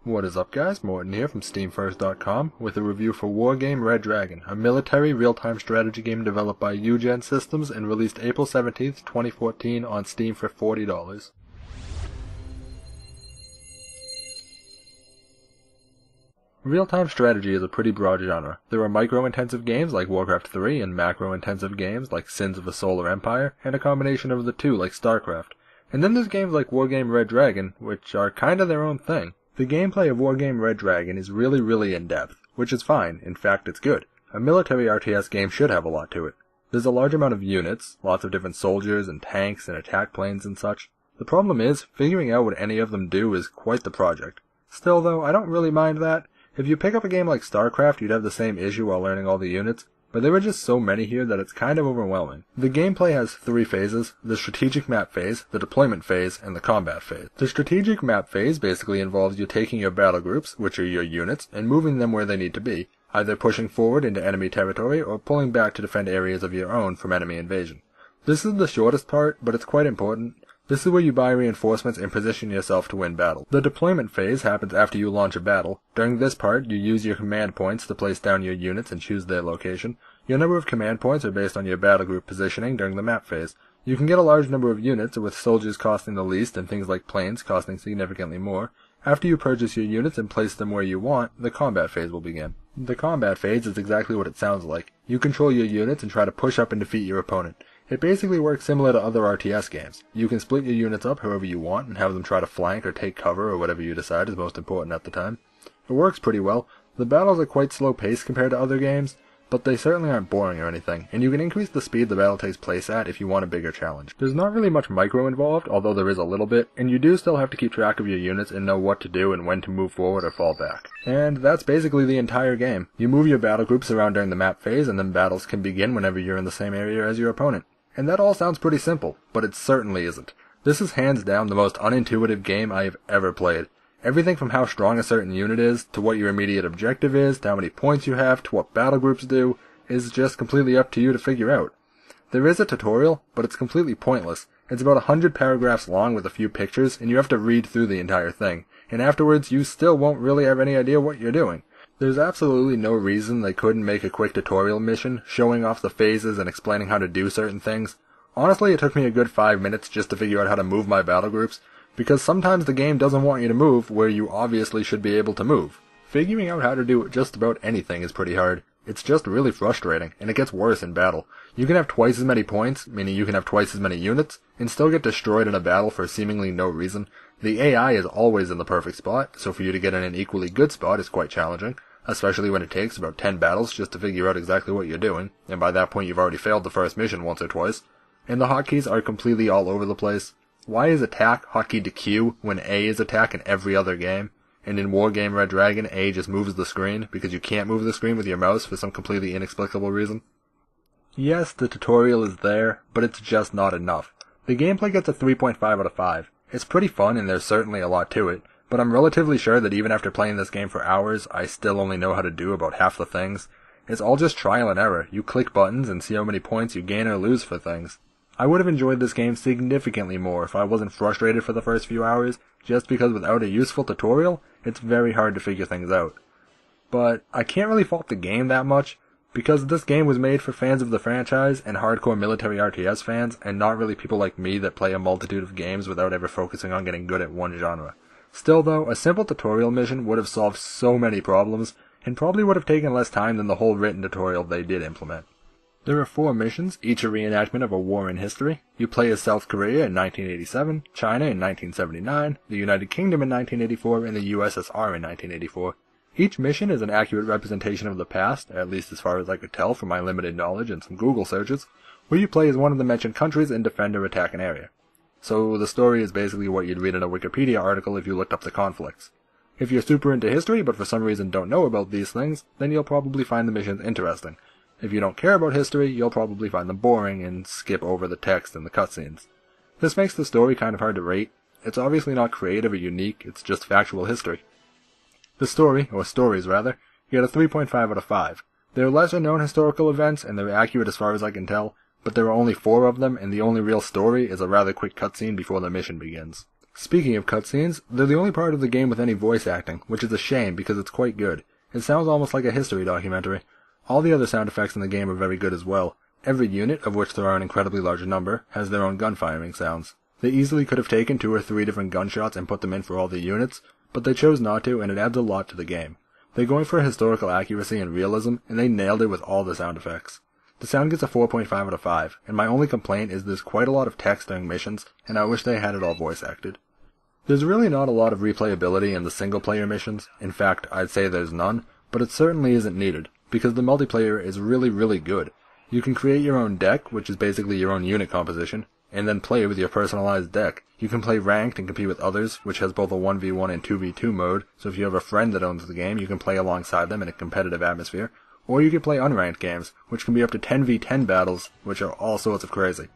What is up guys, Morton here from SteamFirst.com with a review for Wargame Red Dragon, a military real-time strategy game developed by Eugen Systems and released April 17th, 2014 on Steam for $40. Real-time strategy is a pretty broad genre. There are micro-intensive games like Warcraft 3 and macro-intensive games like Sins of a Solar Empire, and a combination of the two like StarCraft. And then there's games like Wargame Red Dragon, which are kinda their own thing. The gameplay of Wargame Red Dragon is really in-depth, which is fine, in fact it's good. A military RTS game should have a lot to it. There's a large amount of units, lots of different soldiers and tanks and attack planes and such. The problem is, figuring out what any of them do is quite the project. Still though, I don't really mind that. If you pick up a game like StarCraft, you'd have the same issue while learning all the units, but there are just so many here that it's kind of overwhelming. The gameplay has three phases: the strategic map phase, the deployment phase, and the combat phase. The strategic map phase basically involves you taking your battle groups, which are your units, and moving them where they need to be, either pushing forward into enemy territory or pulling back to defend areas of your own from enemy invasion. This is the shortest part, but it's quite important. This is where you buy reinforcements and position yourself to win battle. The deployment phase happens after you launch a battle. During this part, you use your command points to place down your units and choose their location. Your number of command points are based on your battle group positioning during the map phase. You can get a large number of units, with soldiers costing the least and things like planes costing significantly more. After you purchase your units and place them where you want, the combat phase will begin. The combat phase is exactly what it sounds like. You control your units and try to push up and defeat your opponent. It basically works similar to other RTS games. You can split your units up however you want and have them try to flank or take cover or whatever you decide is most important at the time. It works pretty well. The battles are quite slow paced compared to other games, but they certainly aren't boring or anything, and you can increase the speed the battle takes place at if you want a bigger challenge. There's not really much micro involved, although there is a little bit, and you do still have to keep track of your units and know what to do and when to move forward or fall back. And that's basically the entire game. You move your battle groups around during the map phase, and then battles can begin whenever you're in the same area as your opponent. And that all sounds pretty simple, but it certainly isn't. This is hands down the most unintuitive game I have ever played. Everything from how strong a certain unit is, to what your immediate objective is, to how many points you have, to what battle groups do, is just completely up to you to figure out. There is a tutorial, but it's completely pointless. It's about 100 paragraphs long with a few pictures, and you have to read through the entire thing. And afterwards, you still won't really have any idea what you're doing. There's absolutely no reason they couldn't make a quick tutorial mission, showing off the phases and explaining how to do certain things. Honestly, it took me a good 5 minutes just to figure out how to move my battle groups, because sometimes the game doesn't want you to move where you obviously should be able to move. Figuring out how to do just about anything is pretty hard. It's just really frustrating, and it gets worse in battle. You can have twice as many points, meaning you can have twice as many units, and still get destroyed in a battle for seemingly no reason. The AI is always in the perfect spot, so for you to get in an equally good spot is quite challenging, especially when it takes about 10 battles just to figure out exactly what you're doing, and by that point you've already failed the first mission once or twice. And the hotkeys are completely all over the place. Why is attack hotkeyed to Q when A is attack in every other game? And in Wargame Red Dragon, A just moves the screen because you can't move the screen with your mouse for some completely inexplicable reason? Yes, the tutorial is there, but it's just not enough. The gameplay gets a 3.5 out of 5. It's pretty fun and there's certainly a lot to it, but I'm relatively sure that even after playing this game for hours, I still only know how to do about half the things. It's all just trial and error. You click buttons and see how many points you gain or lose for things. I would have enjoyed this game significantly more if I wasn't frustrated for the first few hours, just because without a useful tutorial, it's very hard to figure things out. But I can't really fault the game that much, because this game was made for fans of the franchise and hardcore military RTS fans, and not really people like me that play a multitude of games without ever focusing on getting good at one genre. Still though, a simple tutorial mission would have solved so many problems, and probably would have taken less time than the whole written tutorial they did implement. There are 4 missions, each a reenactment of a war in history. You play as South Korea in 1987, China in 1979, the United Kingdom in 1984, and the USSR in 1984. Each mission is an accurate representation of the past, at least as far as I could tell from my limited knowledge and some Google searches, where you play as one of the mentioned countries and defend or attack an area. So the story is basically what you'd read in a Wikipedia article if you looked up the conflicts. If you're super into history but for some reason don't know about these things, then you'll probably find the missions interesting. If you don't care about history, you'll probably find them boring and skip over the text and the cutscenes. This makes the story kind of hard to rate. It's obviously not creative or unique, it's just factual history. The story, or stories rather, get a 3.5 out of 5. They're lesser known historical events and they're accurate as far as I can tell, but there are only 4 of them and the only real story is a rather quick cutscene before the mission begins. Speaking of cutscenes, they're the only part of the game with any voice acting, which is a shame because it's quite good. It sounds almost like a history documentary. All the other sound effects in the game are very good as well. Every unit, of which there are an incredibly large number, has their own gun firing sounds. They easily could have taken 2 or 3 different gunshots and put them in for all the units, but they chose not to, and it adds a lot to the game. They're going for historical accuracy and realism, and they nailed it with all the sound effects. The sound gets a 4.5 out of 5, and my only complaint is there's quite a lot of text during missions, and I wish they had it all voice acted. There's really not a lot of replayability in the single-player missions. In fact, I'd say there's none, but it certainly isn't needed, because the multiplayer is really good. You can create your own deck, which is basically your own unit composition, and then play with your personalized deck. You can play ranked and compete with others, which has both a 1v1 and 2v2 mode, so if you have a friend that owns the game, you can play alongside them in a competitive atmosphere, or you can play unranked games, which can be up to 10v10 battles, which are all sorts of crazy.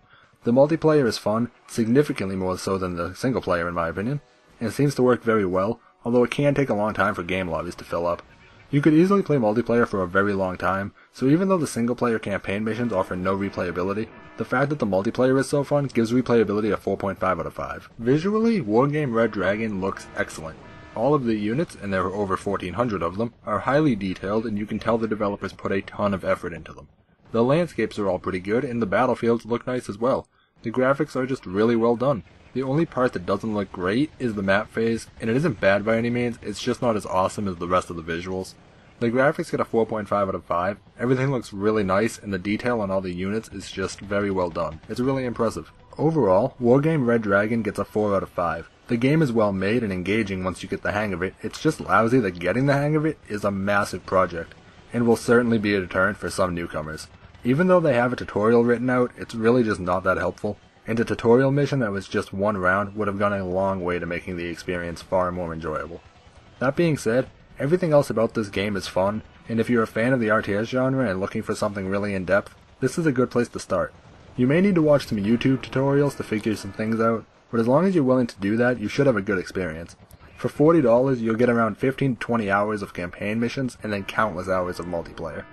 The multiplayer is fun, significantly more so than the single player in my opinion, and it seems to work very well, although it can take a long time for game lobbies to fill up. You could easily play multiplayer for a very long time, so even though the single-player campaign missions offer no replayability, the fact that the multiplayer is so fun gives replayability a 4.5 out of 5. Visually, Wargame Red Dragon looks excellent. All of the units, and there are over 1,400 of them, are highly detailed and you can tell the developers put a ton of effort into them. The landscapes are all pretty good and the battlefields look nice as well. The graphics are just really well done. The only part that doesn't look great is the map phase, and it isn't bad by any means, it's just not as awesome as the rest of the visuals. The graphics get a 4.5 out of 5, everything looks really nice, and the detail on all the units is just very well done. It's really impressive. Overall, Wargame Red Dragon gets a 4 out of 5. The game is well made and engaging once you get the hang of it, it's just lousy that getting the hang of it is a massive project, and will certainly be a deterrent for some newcomers. Even though they have a tutorial written out, it's really just not that helpful, and a tutorial mission that was just one round would have gone a long way to making the experience far more enjoyable. That being said, everything else about this game is fun, and if you're a fan of the RTS genre and looking for something really in-depth, this is a good place to start. You may need to watch some YouTube tutorials to figure some things out, but as long as you're willing to do that, you should have a good experience. For $40, you'll get around 15 to 20 hours of campaign missions and then countless hours of multiplayer.